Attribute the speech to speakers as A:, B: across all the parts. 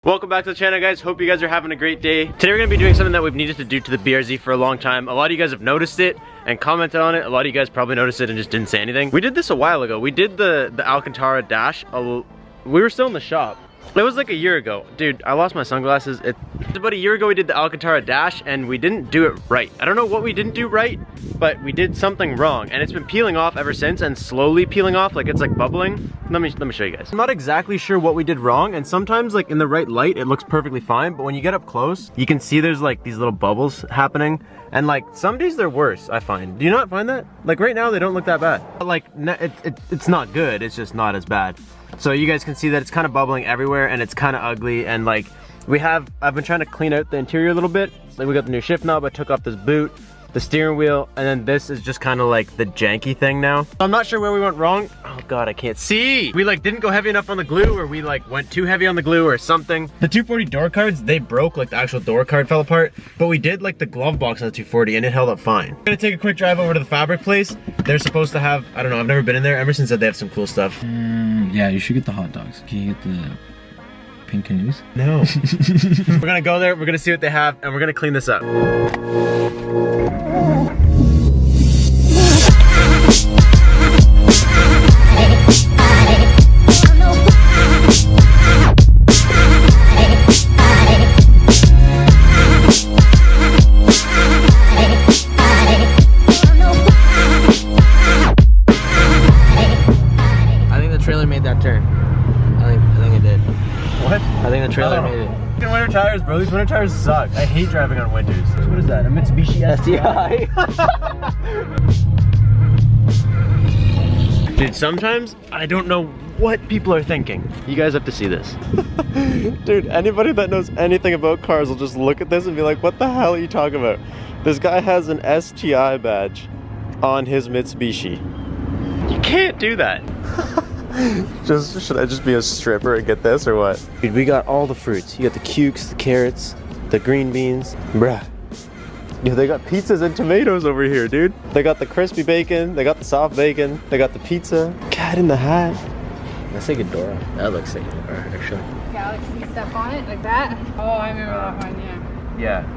A: Welcome back to the channel, guys. Hope you guys are having a great day. Today we're gonna be doing something that we've needed to do to the BRZ for a long time. A lot of you guys have noticed it and commented on it. A lot of you guys probably noticed it and just didn't say anything. We did this a while ago. We did the Alcantara dash. We were still in the shop. It was like a year ago. Dude, I lost my sunglasses. It's about a year ago we did the Alcantara dash and we didn't do it right. I don't know what we didn't do right, but we did something wrong and it's been peeling off ever since and slowly peeling off, like it's like bubbling. Let me show you guys. I'm not exactly sure what we did wrong, and sometimes like in the right light it looks perfectly fine, but when you get up close you can see there's like these little bubbles happening, and like some days they're worse, I find. Do you not find that? Like right now they don't look that bad, but like it's not good, it's just not as bad. So you guys can see that it's kind of bubbling everywhere and it's kind of ugly, and like I've been trying to clean out the interior a little bit. Like we got the new shift knob, I took off this boot, the steering wheel, and then this is just kind of like the janky thing now. I'm not sure where we went wrong. Oh god, I can't see. We like didn't go heavy enough on the glue, or we like went too heavy on the glue or something. The 240 door cards, they broke, like the actual door card fell apart, but we did like the glove box on the 240 and it held up fine. I'm gonna take a quick drive over to the fabric place. They're supposed to have, I don't know, I've never been in there. Emerson said they have some cool stuff.
B: Yeah, you should get the hot dogs. Can you get the pink canoes?
A: No. We're gonna go there, we're gonna see what they have, and we're gonna clean this up.
B: I think the trailer made it.
A: Winter tires, bro. These winter tires suck. I hate driving on winters. What is that? A Mitsubishi STI? Dude, sometimes I don't know what people are thinking. You guys have to see this. Dude, anybody that knows anything about cars will just look at this and be like, what the hell are you talking about? This guy has an STI badge on his Mitsubishi. You can't do that. Should I just be a stripper and get this or what? Dude, we got all the fruits. You got the cukes, the carrots, the green beans. Bruh. Yeah, they got pizzas and tomatoes over here, dude. They got the crispy bacon, they got the soft bacon, they got the pizza. Cat in the Hat.
B: That's like a Dora. That looks like a Dora, actually.
C: Galaxy stuff on it, like that? Oh, I remember that one, yeah.
A: Yeah.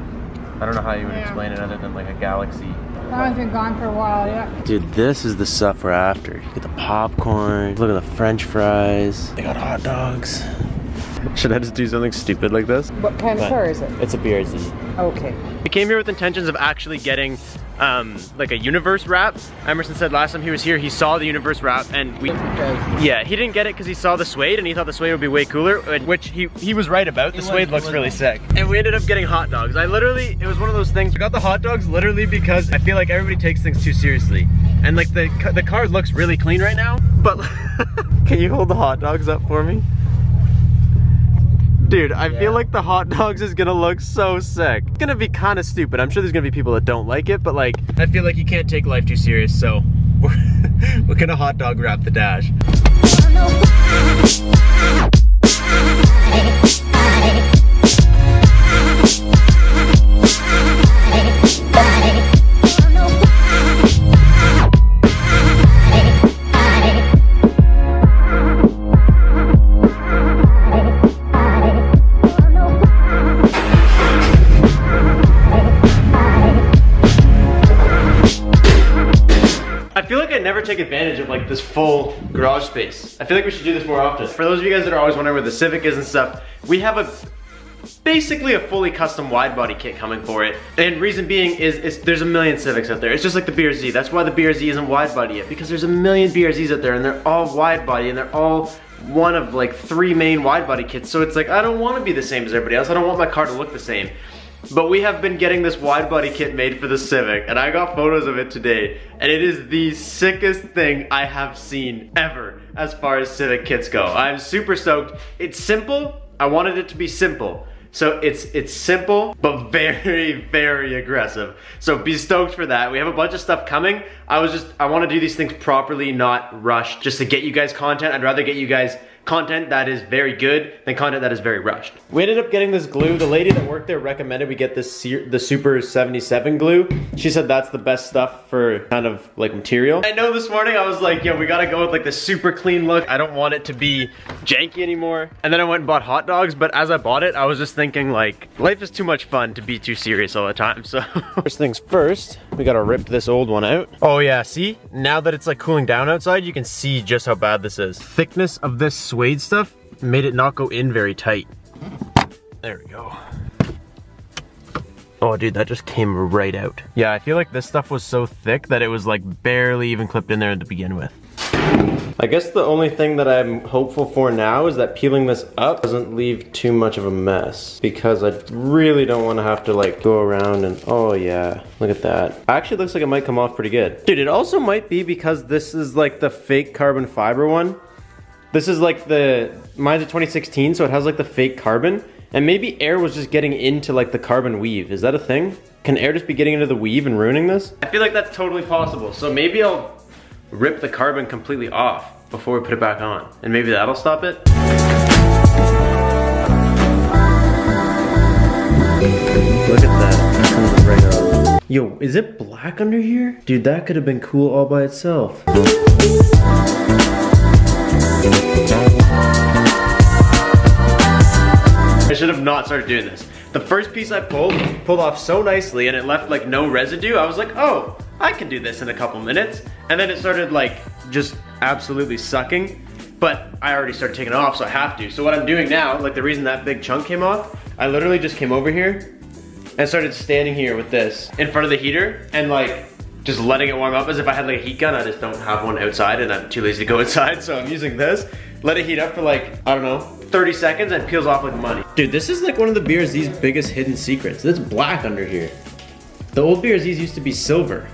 A: I don't know how you would explain it other than like a galaxy.
C: That one's been gone for a while, yeah.
A: Dude, this is the stuff we're after. You get the popcorn, look at the french fries. They got hot dogs. Should I just do something stupid like this?
C: What kind of car is it?
A: It's a BRZ.
C: Okay.
A: We came here with intentions of actually getting like a universe wrap. Emerson said last time he was here he saw the universe wrap, and yeah, he didn't get it because he saw the suede and he thought the suede would be way cooler, which he was right about. The suede looks really sick. And we ended up getting hot dogs. It was one of those things. I got the hot dogs literally because I feel like everybody takes things too seriously, and like the car looks really clean right now, but can you hold the hot dogs up for me? Dude, I feel like the hot dogs is gonna look so sick. It's gonna be kind of stupid. I'm sure there's gonna be people that don't like it, but like, I feel like you can't take life too serious, so we're gonna hot dog wrap the dash. I feel like I never take advantage of like this full garage space. I feel like we should do this more often. For those of you guys that are always wondering where the Civic is and stuff, we have basically a fully custom wide body kit coming for it. And reason being is there's a million Civics out there. It's just like the BRZ. That's why the BRZ isn't wide body yet, because there's a million BRZs out there and they're all wide body and they're all one of like 3 main wide body kits. So it's like, I don't want to be the same as everybody else. I don't want my car to look the same. But we have been getting this wide body kit made for the Civic, and I got photos of it today, and it is the sickest thing I have seen ever as far as Civic kits go. I'm super stoked. It's simple. I wanted it to be simple. So it's simple, but very, very aggressive. So be stoked for that. We have a bunch of stuff coming. I want to do these things properly, not rushed, just to get you guys content. I'd rather get you guys content that is very good than content that is very rushed. We ended up getting this glue. The lady that worked there recommended we get this the Super 77 glue. She said that's the best stuff for kind of like material. I know this morning I was like, yo, we gotta go with like the super clean look. I don't want it to be janky anymore. And then I went and bought hot dogs, but as I bought it, I was just thinking like, life is too much fun to be too serious all the time, so. First things first, we gotta rip this old one out. Oh yeah, see? Now that it's like cooling down outside, you can see just how bad this is. Thickness of this suede stuff made it not go in very tight. There we go. Oh dude, that just came right out. Yeah, I feel like this stuff was so thick that it was like barely even clipped in there to begin with. I guess the only thing that I'm hopeful for now is that peeling this up doesn't leave too much of a mess, because I really don't want to have to like go around and, oh yeah, look at that. Actually, it looks like it might come off pretty good. Dude, it also might be because this is like the fake carbon fiber one. This is like mine's a 2016, so it has like the fake carbon, and maybe air was just getting into like the carbon weave. Is that a thing? Can air just be getting into the weave and ruining this? I feel like that's totally possible, so maybe I'll rip the carbon completely off before we put it back on, and maybe that'll stop it. Look at that, that comes right off. Yo, is it black under here? Dude, that could have been cool all by itself. I should have not started doing this. The first piece I pulled off so nicely, and it left like no residue. I was like, oh, I can do this in a couple minutes. And then it started like just absolutely sucking, but I already started taking it off, so I have to. So what I'm doing now, like the reason that big chunk came off, I literally just came over here and started standing here with this in front of the heater and like just letting it warm up as if I had like a heat gun. I just don't have one outside and I'm too lazy to go inside, so I'm using this. Let it heat up for like, I don't know, 30 seconds and it peels off like money. Dude, this is like one of the BRZ's biggest hidden secrets. It's black under here. The old BRZs used to be silver.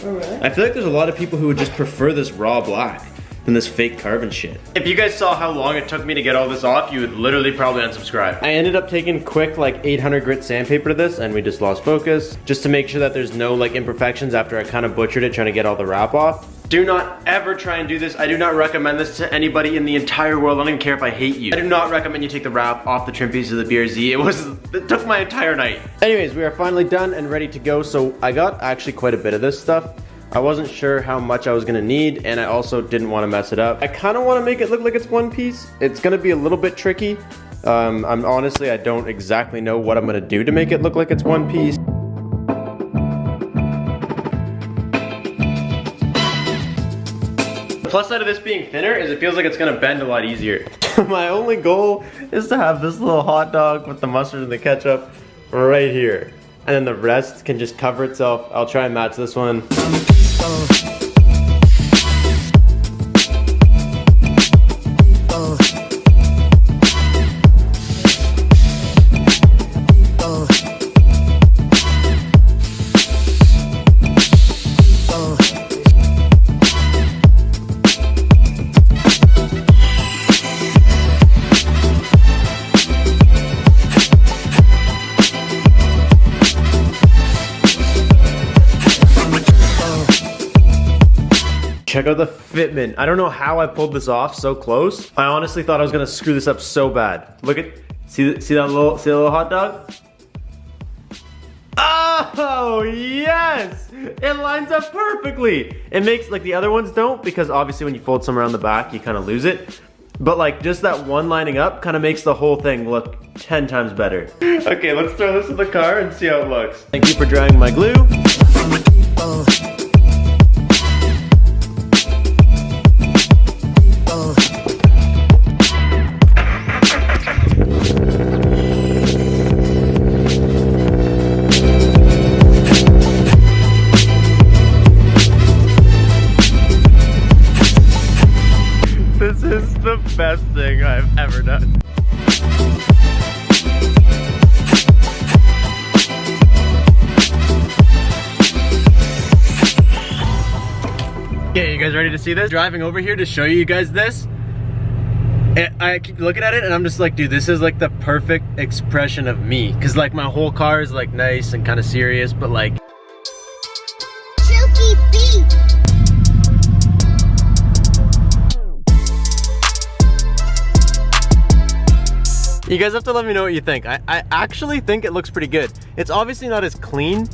C: Oh, really?
A: I feel like there's a lot of people who would just prefer this raw black than this fake carbon shit. If you guys saw how long it took me to get all this off, you would literally probably unsubscribe. I ended up taking quick like 800 grit sandpaper to this, and we just lost focus just to make sure that there's no like imperfections after I kind of butchered it trying to get all the wrap off. Do not ever try and do this. I do not recommend this to anybody in the entire world. I don't even care if I hate you. I do not recommend you take the wrap off the trim piece of the BRZ. It took my entire night. Anyways, we are finally done and ready to go. So I got actually quite a bit of this stuff. I wasn't sure how much I was gonna need, and I also didn't want to mess it up. I kind of want to make it look like it's one piece. It's gonna be a little bit tricky. Honestly, I don't exactly know what I'm gonna do to make it look like it's one piece. The plus side of this being thinner is it feels like it's gonna bend a lot easier. My only goal is to have this little hot dog with the mustard and the ketchup right here. And then the rest can just cover itself. I'll try and match this one. Check out the fitment. I don't know how I pulled this off so close. I honestly thought I was gonna screw this up so bad. Look at, see that little hot dog? Oh, yes! It lines up perfectly. It makes, like the other ones don't, because obviously when you fold some around the back, you kind of lose it. But like just that one lining up kind of makes the whole thing look 10 times better. Okay, let's throw this in the car and see how it looks. Thank you for drying my glue. This is the best thing I've ever done. Okay, you guys ready to see this? Driving over here to show you guys this. I keep looking at it and I'm just like, dude, this is like the perfect expression of me. Cause like my whole car is like nice and kind of serious, but like You guys have to let me know what you think. I actually think it looks pretty good. It's obviously not as clean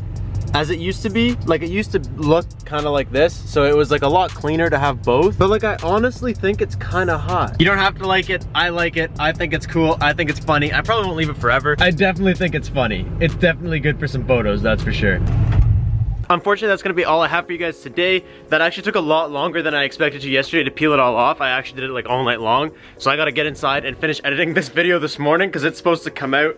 A: as it used to be. Like, it used to look kind of like this, so it was like a lot cleaner to have both. But like, I honestly think it's kind of hot. You don't have to like it. I like it. I think it's cool. I think it's funny. I probably won't leave it forever. I definitely think it's funny. It's definitely good for some photos, that's for sure. Unfortunately, that's gonna be all I have for you guys today. That actually took a lot longer than I expected to yesterday to peel it all off. I actually did it like all night long. So I gotta get inside and finish editing this video this morning because it's supposed to come out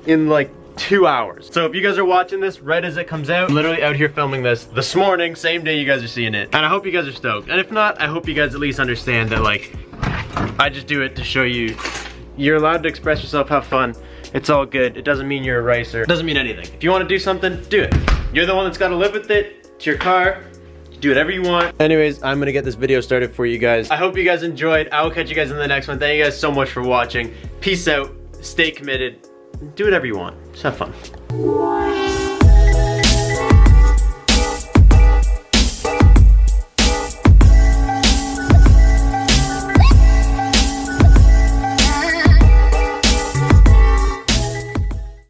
A: in like 2 hours. So if you guys are watching this right as it comes out, I'm literally out here filming this morning, same day you guys are seeing it. And I hope you guys are stoked. And if not, I hope you guys at least understand that like, I just do it to show you, you're allowed to express yourself, have fun. It's all good. It doesn't mean you're a racer. It doesn't mean anything. If you want to do something, do it. You're the one that's got to live with it. It's your car. Do whatever you want. Anyways, I'm gonna get this video started for you guys. I hope you guys enjoyed. I will catch you guys in the next one. Thank you guys so much for watching. Peace out. Stay committed. Do whatever you want. Just have fun.